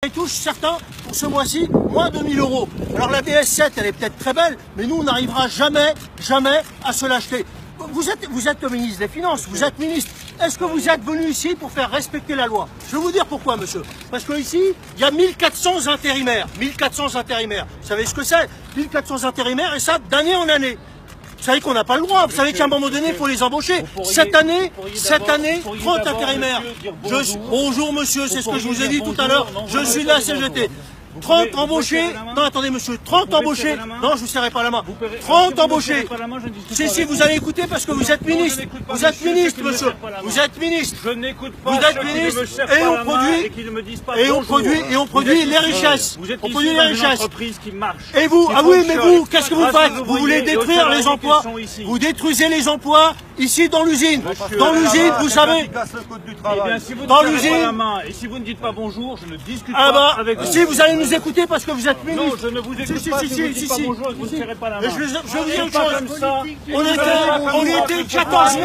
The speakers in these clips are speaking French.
Et touche certains pour ce mois-ci moins de 1000 €. Alors la DS7 elle est peut-être très belle, mais nous on n'arrivera jamais à se l'acheter. Vous êtes le ministre des Finances, vous êtes ministre. Est-ce que vous êtes venu ici pour faire respecter la loi? Je vais vous dire pourquoi, monsieur. Parce qu'ici, il y a 1400 intérimaires. 1400 intérimaires. Vous savez ce que c'est? 1400 intérimaires et ça d'année en année. Vous savez qu'on n'a pas le droit, vous savez qu'à un moment donné, il faut les embaucher. Cette année, 30 intérimaires. Bonjour monsieur, c'est ce que je vous ai dit tout à l'heure, je suis de la CGT. 30 embauchés, non attendez monsieur, 30 embauchés, non je vous serrai pas la main, 30 embauchés, si vous allez écouter parce que vous êtes ministre, monsieur, vous êtes ministre, je n'écoute pas, vous êtes ministre et on produit les richesses, on produit les richesses, et vous, ah oui mais vous, qu'est-ce que vous faites? Vous voulez détruire les emplois, vous détruisez les emplois ici dans l'usine, vous savez, dans l'usine, et si vous ne dites pas bonjour, je ne discute pas avec vous. Si vous allez nous écouter parce que vous êtes ministre. Non, je ne vous écoute pas, si vous ne dites pas bonjour, je ne vous serrai pas la main. Je vous dis une chose, on était 14 000,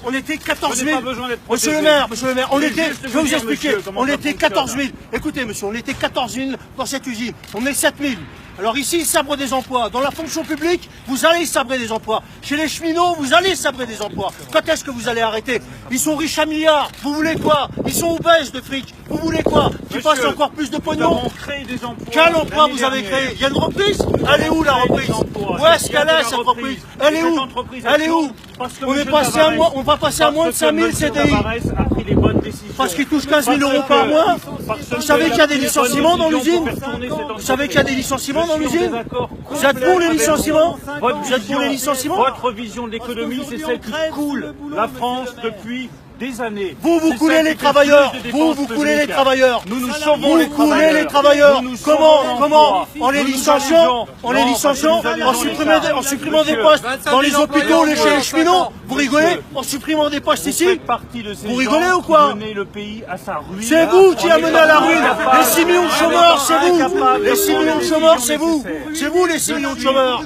on était 14 000, monsieur le maire, on était, je vais vous expliquer, on était 14 000, écoutez monsieur, on était 14 000 dans cette usine, on est 7 000. Alors ici, ils sabrent des emplois. Dans la fonction publique, vous allez sabrer des emplois. Chez les cheminots, vous allez sabrer des emplois. Quand est-ce que vous allez arrêter? Ils sont riches à milliards. Vous voulez quoi? Ils sont obèses de fric. Vous voulez quoi? Qu'ils fassent encore plus de pognon? Quel emploi vous avez créé? Il y a une reprise? Elle est où la reprise? Où est-ce qu'elle est cette reprise? Elle est où? Elle est où? On va passer à moins de 5000 CDI. Parce qu'ils touchent 15 000 € par mois. Vous savez qu'il y a des licenciements dans l'usine? Vous savez qu'il y a des licenciements dans l'usine? Vous êtes pour les licenciements? Vous êtes pour les licenciements? Votre vision de l'économie, c'est celle qui coule la France depuis des années. Vous coulez les travailleurs. Vous coulez les travailleurs. Nous sauvons les travailleurs. Comment? En les licenciant, en supprimant des postes dans les hôpitaux, chez les cheminots. Vous rigolez? En supprimant des postes ici? Vous rigolez ou quoi? C'est vous qui amenez à la ruine. Les 6 millions de chômeurs, c'est vous. Les 6 millions de chômeurs, c'est vous. C'est vous les 6 millions de chômeurs.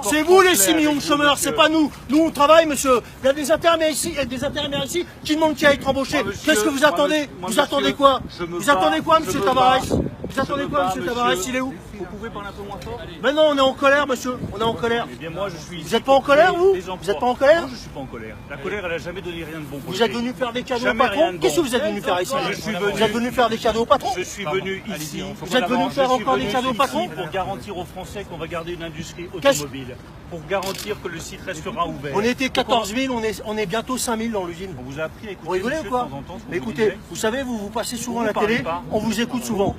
C'est vous les 6 millions de chômeurs, c'est pas nous. Nous on travaille, monsieur. Il y a des intérimaires ici, qui demandent qui à être embauché. Qu'est-ce que vous attendez? Vous attendez quoi? Vous attendez quoi, monsieur Tabarès? Vous attendez quoi, monsieur Tabarès? Il est où? Vous pouvez parler un peu moins fort? Mais non, on est en colère, monsieur. On est en colère. Eh bien, moi, je suis. Vous n'êtes pas en colère, vous? Vous n'êtes pas en colère? Non, je suis pas en colère. La colère, elle a jamais donné rien de bon. Vous êtes venu faire des cadeaux au patron? Qu'est-ce que vous êtes venu faire ici? Vous êtes venu faire des cadeaux au patron? Je suis venu ici. Vous êtes venu faire encore des cadeaux au patron? Pour garantir aux Français qu'on va garder une industrie automobile. Pour garantir que le site restera ouvert. On était 14 000, on est bientôt 5 000 dans l'usine. On vous a appris à écouter. Vous rigolez ou quoi? Mais écoutez, vous savez, vous passez souvent à la télé, on vous écoute souvent.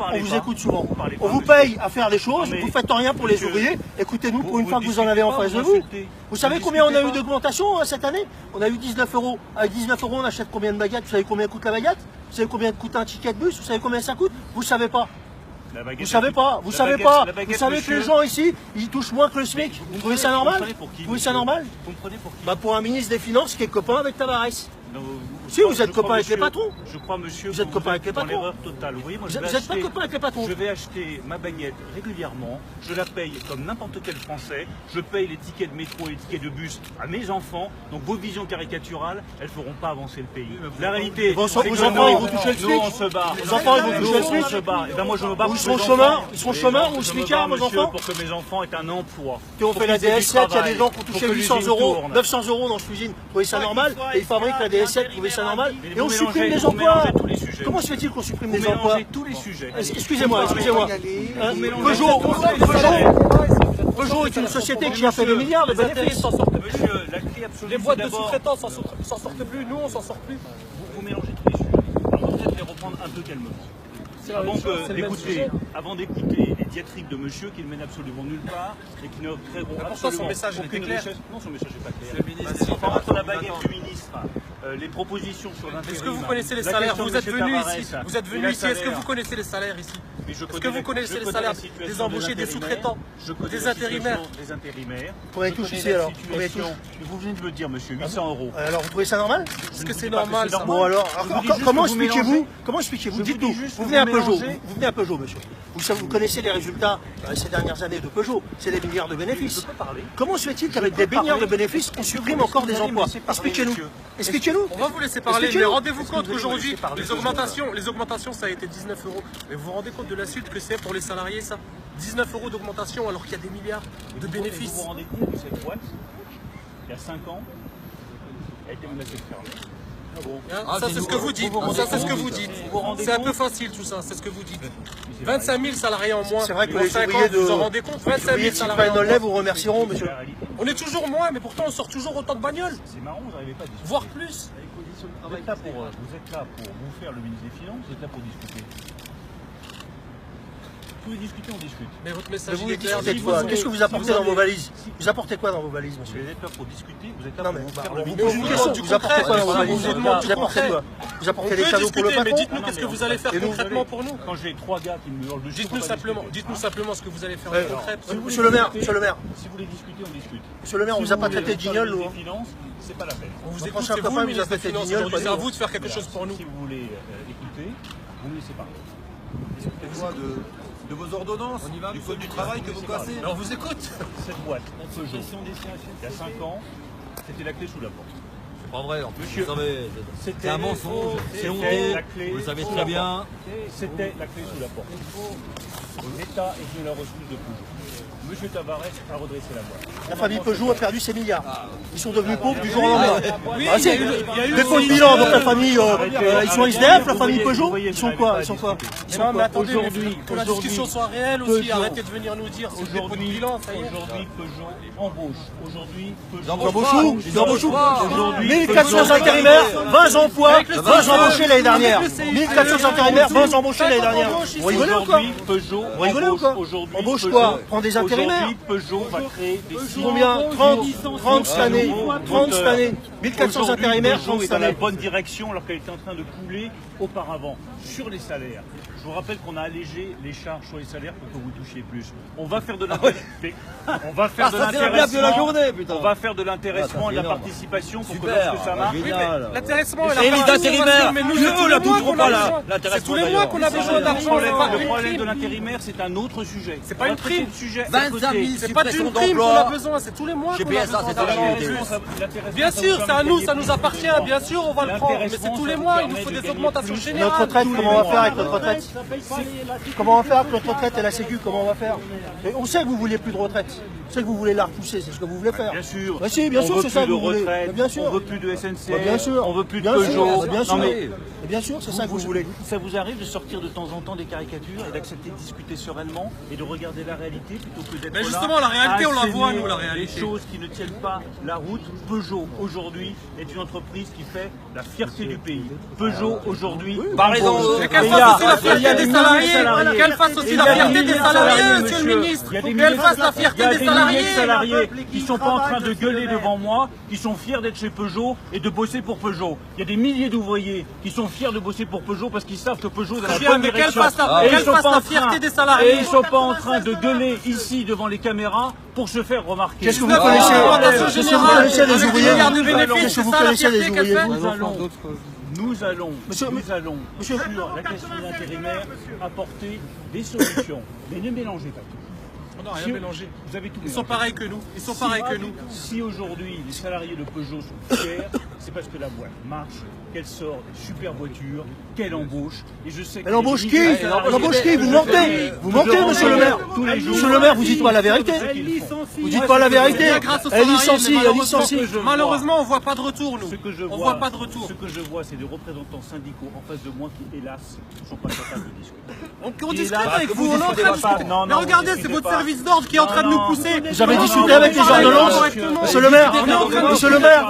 On vous paye à faire des choses, vous faites rien pour les ouvriers. Écoutez-nous pour une fois que vous en avez en face de vous. Vous savez combien on a eu d'augmentation cette année? On a eu 19 €. Avec 19 € on achète combien de baguettes? Vous savez combien coûte la baguette? Vous savez combien coûte un ticket de bus? Vous savez combien ça coûte? Vous savez pas. Vous savez que les gens ici, ils touchent moins que le SMIC. Vous trouvez ça normal? Vous trouvez ça normal? Vous me prenez pour qui? Bah pour un ministre des Finances qui est copain avec Tabarès. Si vous êtes copain avec les patrons. Je crois, monsieur, vous êtes copain avec les patrons. L'erreur totale. Vous voyez, moi, vous n'êtes pas copain avec les patrons. Je vais acheter ma baguette régulièrement. Je la paye comme n'importe quel Français. Je paye les tickets de métro et les tickets de bus à mes enfants. Donc vos visions caricaturales, elles ne feront pas avancer le pays. La réalité, vos enfants, ils vont toucher le SMIC. On se bat. Vos enfants, ils vont toucher le SMIC. On se bat. Et ben moi, je me bats. Ils seront chômeurs. Ils seront chômeurs ou smicards, vos enfants. Pour que mes enfants aient un emploi. Et on fait la DS7, il y a des gens qui ont touché 800 €, 900 € dans cette usine. Vous trouvez ça normal? Et ils fabriquent la DS7, vous trouvez ça normal? Et on supprime les emplois. Comment se fait-il qu'on supprime les emplois? Tous les sujets. Excusez-moi. Peugeot est une société qui a fait des milliards de bénéfices. Les boîtes de sous-traitance s'en sortent plus, nous on s'en sort plus. Vous mélangez tous les sujets. Alors, on va peut-être les reprendre un peu calmement. Avant d'écouter les diatribes de monsieur qui ne mènent absolument nulle part et qui ne créeront absolument son message aucune était clair. richesse. Non, son message n'est pas clair. Entre la baguette du ministre, les propositions sur l'intérim. Est-ce que vous connaissez les salaires? Vous êtes venu ici. Est-ce que vous connaissez les salaires ici? Est-ce que vous connaissez les salaires des embauchés, des sous-traitants, des intérimaires? Des intérimaires. Combien touche ici alors? Combien touche? Vous venez de le dire, monsieur, 800 €. Alors vous trouvez ça normal? Est-ce que c'est normal ça? Bon alors, comment expliquez-vous? Je Dites-nous, vous venez à Peugeot, monsieur. Vous connaissez les résultats ces dernières années de Peugeot, c'est des milliards de bénéfices. Comment se fait-il qu'avec des milliards de bénéfices, on supprime encore des emplois? Expliquez-nous. Expliquez-nous. On va vous laisser parler, mais rendez-vous compte qu'aujourd'hui, les augmentations, ça a été 19 €. Mais vous vous rendez compte de l'insulte que c'est pour les salariés, ça? 19 € d'augmentation alors qu'il y a des milliards de bénéfices. Vous vous rendez compte que cette boîte, il y a 5 ans, a été menacée de fermer. Ça c'est ce que vous dites, c'est un peu facile tout ça, c'est ce que vous dites. 25 000 salariés en moins. C'est vrai que en les 5 ans, ouvriers vous en rendez compte, 25 000 salariés en moins. vous remercieront, monsieur. On est toujours moins, mais pourtant on sort toujours autant de bagnoles. C'est marrant, vous n'arrivez pas à discuter. Voire plus. Vous êtes là pour vous faire le ministre des Finances, vous êtes là pour discuter. Vous pouvez discuter, on discute. Mais votre message il est clair. Qu'est-ce que vous apportez dans vos valises? Vous apportez quoi dans vos valises, monsieur? Vous êtes là pour discuter, vous êtes là Non pour mais vous faire le vous ministre. posez une question, vous apportez quoi dans vos valises? Vous apportez quoi? Vous apportez des cadeaux pour le mais patron? dites-nous qu'est-ce que vous allez faire concrètement pour nous. Quand j'ai 3 gars qui me hurlent dessus, Dites-nous simplement ce que vous allez faire de concret. Monsieur le maire, si vous voulez discuter, on discute. monsieur le maire, on vous a pas traité de guignol, nous. C'est pas la peine. On vous Notre écoute, prochain c'est vous copain le vous a ministre des fait des Finances guignols, aujourd'hui, c'est pas à nous. vous de faire quelque chose pour nous. Si vous voulez écouter, vous me laissez parler. De vos ordonnances, du code du travail que vous cassez. Alors on vous écoute. Cette boîte, Peugeot, il y a 5 ans, c'était la clé sous la porte. C'est pas vrai, en plus, Monsieur, vous savez, c'est un mensonge, c'est c'était honteux, la clé vous le savez sous très la bien. C'était la clé sous la porte. L'État est venu la ressource de Peugeot. Monsieur Tavares a redressé la boîte. La famille Peugeot a perdu ses milliards. Ils sont devenus pauvres du jour au lendemain. Oui, Ah, il y a eu dépôt de bilan, donc la famille, ils sont SDF, la famille Peugeot? Ils sont quoi? Non, mais attendez, que la discussion soit réelle aussi. Arrêtez de venir nous dire c'est le dépôt de bilan, ça y est. Aujourd'hui, Peugeot embauche. Aujourd'hui, Peugeot Ils embauchent où? 1400 intérimaires, 20 emplois, 20 embauchés l'année dernière. 1400 intérimaires, 20 embauchés l'année dernière. Vous rigolez ou quoi? Aujourd'hui, Peugeot Vous rigolez ou quoi? aujourd'hui, Embauche Peugeot- quoi? Prends des intérimaires. Aujourd'hui, Peugeot va créer des sites. Combien? 30 cette année. 30 cette année. 1400 Aujourd'hui, intérimaires, Peugeot 30 est cette dans la année. bonne direction alors qu'elle était en train de couler auparavant. Sur les salaires, je vous rappelle qu'on a allégé les charges sur les salaires pour que vous touchiez plus. On va faire de l'intéressement. On va faire de ça, c'est la blague de la journée, putain. On va faire de l'intéressement et de la énorme. participation pour que Super, lorsque ça marche. génial. L'intéressement et Et la les participation, intérimaires, mais nous, eux, c'est tous là, les mois tout qu'on pas a là. besoin. L'intéressement, C'est tous les mois d'ailleurs. qu'on a besoin d'argent. Le problème de l'intérimaire, c'est un autre sujet. C'est pas On une va traiter prime. le sujet. 25 000 C'est pas d'une suppressions prime qu'on a d'emplois. besoin, c'est tous les mois J'ai qu'on payé a ça, besoin c'est la d'argent en vérité. plus. Bien sûr, c'est à nous, ça nous appartient, bien sûr, on va le prendre. Mais c'est tous les mois, il nous faut des augmentations générales. Notre retraite, comment on va faire avec notre retraite? Comment on va faire avec notre retraite et la Sécu? Comment on va faire? Et on sait que vous voulez plus de retraite. On sait que vous voulez la repousser, c'est ce que vous voulez faire. Bien sûr. Bah si, bien sûr, On c'est veut ça plus que de vous voulez. retraite. Bah bien sûr. On veut plus de SNCF. Bah bien sûr. On veut plus de Bien sûr. Peugeot. Bah bien sûr. Non, mais Et bien sûr, c'est ça que vous voulez. ça vous arrive de sortir de temps en temps des caricatures et d'accepter de discuter sereinement et de regarder la réalité plutôt que d'être Mais là justement, la réalité, à on la voit, asséner nous, la réalité. Les choses qui ne tiennent pas la route. Peugeot, aujourd'hui, est une entreprise qui fait la fierté du pays. Peugeot, aujourd'hui, Parlez-en. Et qu'elle fasse aussi la fierté des salariés, qu'elle fasse aussi la fierté des salariés, monsieur le ministre, qu'elle fasse la fierté des salariés. Qui sont pas en train de gueuler devant moi, qui sont fiers d'être chez Peugeot et de bosser pour Peugeot. Il y a des milliers d'ouvriers qui sont fiers de bosser pour Peugeot parce qu'ils savent que Peugeot est dans la Bien, bonne mais qu'elle direction. fasse la- Et qu'elle ils sont fasse pas la en train- fierté des salariés. Et ils sont pas en train de gueuler ici devant les caméras pour se faire remarquer. Qu'est-ce que vous 19 connaissez? augmentation Qu'est-ce que vous générale, connaissez des avec des ouvriers? milliards de bénéfices, Qu'est-ce que vous c'est ça la connaissez des fierté qu'elle ouvriers? fait. Nous allons, Monsieur- sur la question de l'intérimaire, apporter des solutions. Mais ne mélangez pas tout. On n'a rien mélangé. Vous avez tout Ils sont mélangé. pareils que nous. Ils sont pareils que nous. Si aujourd'hui les salariés de Peugeot sont fiers, c'est parce que la boîte marche, qu'elle sort des super voitures, qu'elle embauche. Et je sais Elle embauche qui? qui Elle embauche qui? Vous mentez! Vous mentez, monsieur le maire! Tous les jours. Monsieur le maire, vous dites pas la vérité! Vous dites pas la vérité! Bien grâce aux Elle salariés, licencie, mais elle licencie! Malheureusement, on voit pas de retour, nous. Ce que je On vois, voit pas de retour. Ce que je vois, c'est des représentants syndicaux en face de moi qui, hélas, ne sont pas capables de discuter. On discute là, avec parce vous, que on est en discutez train de pas. discuter. Non, Mais non, regardez, vous c'est discutez votre pas. service d'ordre qui est en train de nous pousser. Vous avez discuté avec les ordonnances? Monsieur le maire,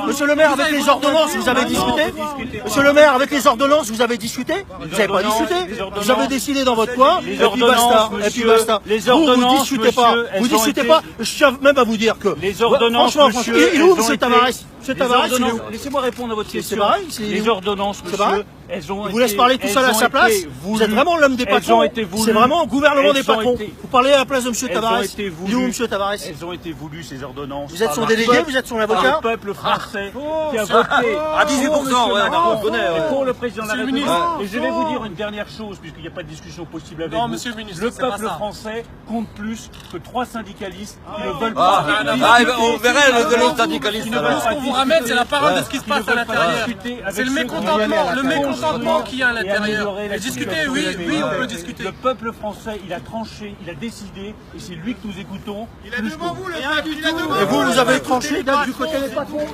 monsieur le maire, avec les ordonnances, vous avez discuté? Monsieur le maire, avec les ordonnances, vous avez discuté? Vous n'avez pas discuté? Vous avez décidé dans votre coin, et puis basta, et puis basta. Vous discutez pas, vous discutez pas. Je tiens même à vous dire que, Les ordonnances, franchement, monsieur, il est où, elles ont monsieur été- Tavares? Monsieur Les Tabarès, il est ordonnances, où? laissez-moi répondre à votre C'est question. pareil, c'est- Les ordonnances, C'est pareil. monsieur, elles ont Il vous laisse parler tout seul à sa place. Vous êtes vraiment l'homme des patrons. C'est vraiment le gouvernement des patrons. Vous parlez à la place de monsieur Tabarès. Il est où monsieur Tabarès? Elles ont été voulues, ces ordonnances. Vous êtes par son le délégué, peuple- vous êtes son par avocat? le peuple français qui a voté À 18%, ouais, on connaît, ouais. et pour le président de la Monsieur le République. ministre. Et je vais vous dire une dernière chose, puisqu'il n'y a pas de discussion possible avec Non, vous. monsieur le ministre, Le c'est pas peuple ça. français compte plus que 3 syndicalistes qui ne veulent Ah, pas. on verrait le syndicaliste. Tout ce qu'on vous ramène, c'est la parole de ce qui se passe à l'intérieur. C'est le mécontentement qu'il y a à l'intérieur. Et discuter, oui, on peut discuter. Le peuple français, il a tranché, il a décidé, et c'est lui que nous écoutons. Il a devant vous le Et vous, vous avez tranché d'être du côté des patrons.